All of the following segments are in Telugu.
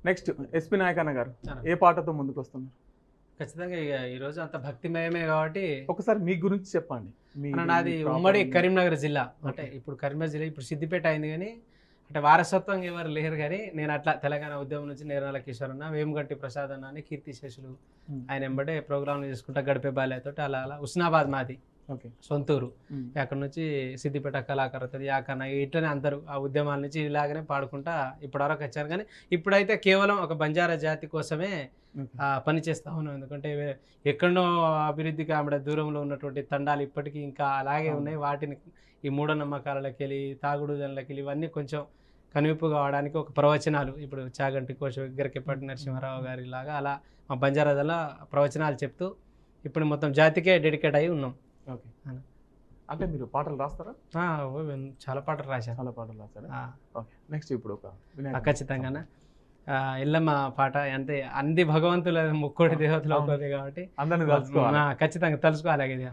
నెక్స్ట్ ఎస్పీ నాయకన్న గారు ఏ పాటతో ముందుకు వస్తున్నారు? ఖచ్చితంగా ఇక ఈరోజు అంత భక్తిమయమే కాబట్టి ఒకసారి మీ గురించి చెప్పండి. నాది ఉమ్మడి కరీంనగర్ జిల్లా. అంటే ఇప్పుడు కరీంనగర్ జిల్లా ఇప్పుడు సిద్దిపేట అయింది, కానీ అంటే వారసత్వంగా ఎవరు లేరు. కానీ నేను అట్లా తెలంగాణ ఉద్యమం నుంచి నేరాల కిషోర్ అన్న, వేముగంటి ప్రసాద్ అన్న అని కీర్తిశేషులు ఆయన వెంబడే ప్రోగ్రాంలు చేసుకుంటా గడిపే బాల్యతోటి అలా అలా హుస్నాబాద్ మాది సొంతూరు. అక్కడ నుంచి సిద్దిపేట కళాకారుతుంది యాకన్న ఇట్లనే అందరూ ఆ ఉద్యమాల నుంచి ఇలాగనే పాడుకుంటా ఇప్పటివరకు వచ్చారు. కానీ ఇప్పుడైతే కేవలం ఒక బంజారా జాతి కోసమే పని చేస్తా ఉన్నాం. ఎందుకంటే ఎక్కడో అభివృద్ధికి ఆమె దూరంలో ఉన్నటువంటి తండాలు ఇప్పటికీ ఇంకా అలాగే ఉన్నాయి. వాటిని ఈ మూఢనమ్మకాలకి వెళ్ళి తాగుడు దానిలోకి వెళ్ళి ఇవన్నీ కొంచెం కనువిప్పు కావడానికి ఒక ప్రవచనాలు ఇప్పుడు చాగంటి కోశ గిరకెప్పటి నరసింహారావు గారి లాగా అలా మా బంజారాలో ప్రవచనాలు చెప్తూ ఇప్పుడు మొత్తం జాతికే డెడికేట్ అయి ఉన్నాం. ఓకే, అంటే మీరు పాటలు రాస్తారా? చాలా పాటలు రాశాను. చాలా పాటలు రాస్తారా? ఓకే, నెక్స్ట్ ఇప్పుడు ఖచ్చితంగా ఎల్లమ్మ పాట. అంటే అన్ని భగవంతుల ముక్కోటి దేవతలు అవుతుంది కాబట్టి ఖచ్చితంగా తెలుసుకోవాలి. ఇది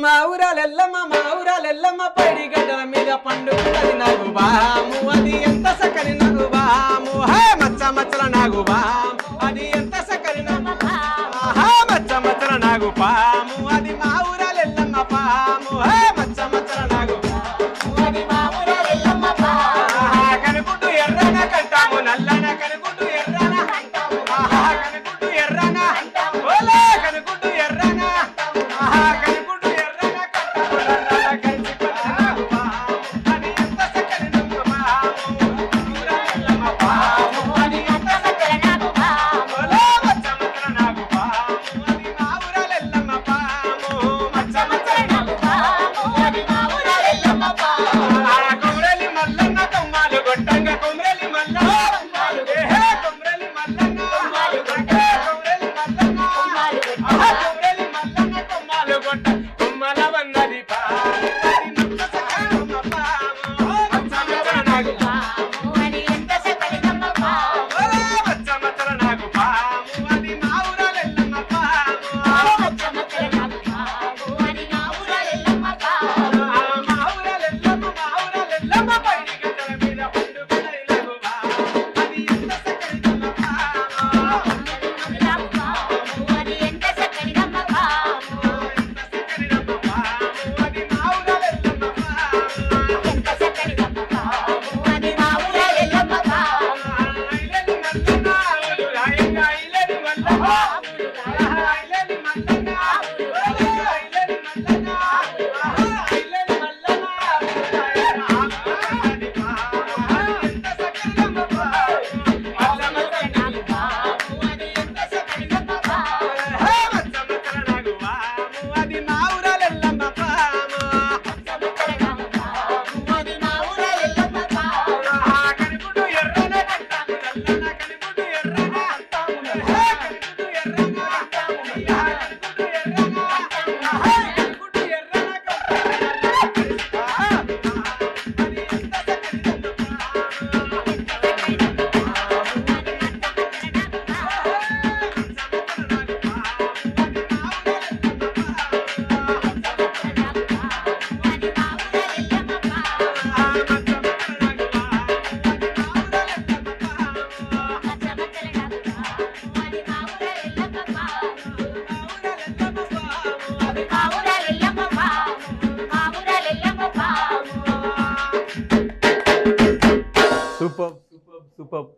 మా ఊరాలెల్లమ్మ మా ఊరాలెల్లమ్మ పడి గడ్డల మీద పండుగది నాగు బాము, అది ఎంత సకలి నాగు బాము, మచ్చ మచ్చల నాగు బాము, అది ఎంత సకలి నాగు మచ్చ మచ్చల నాగు పాము.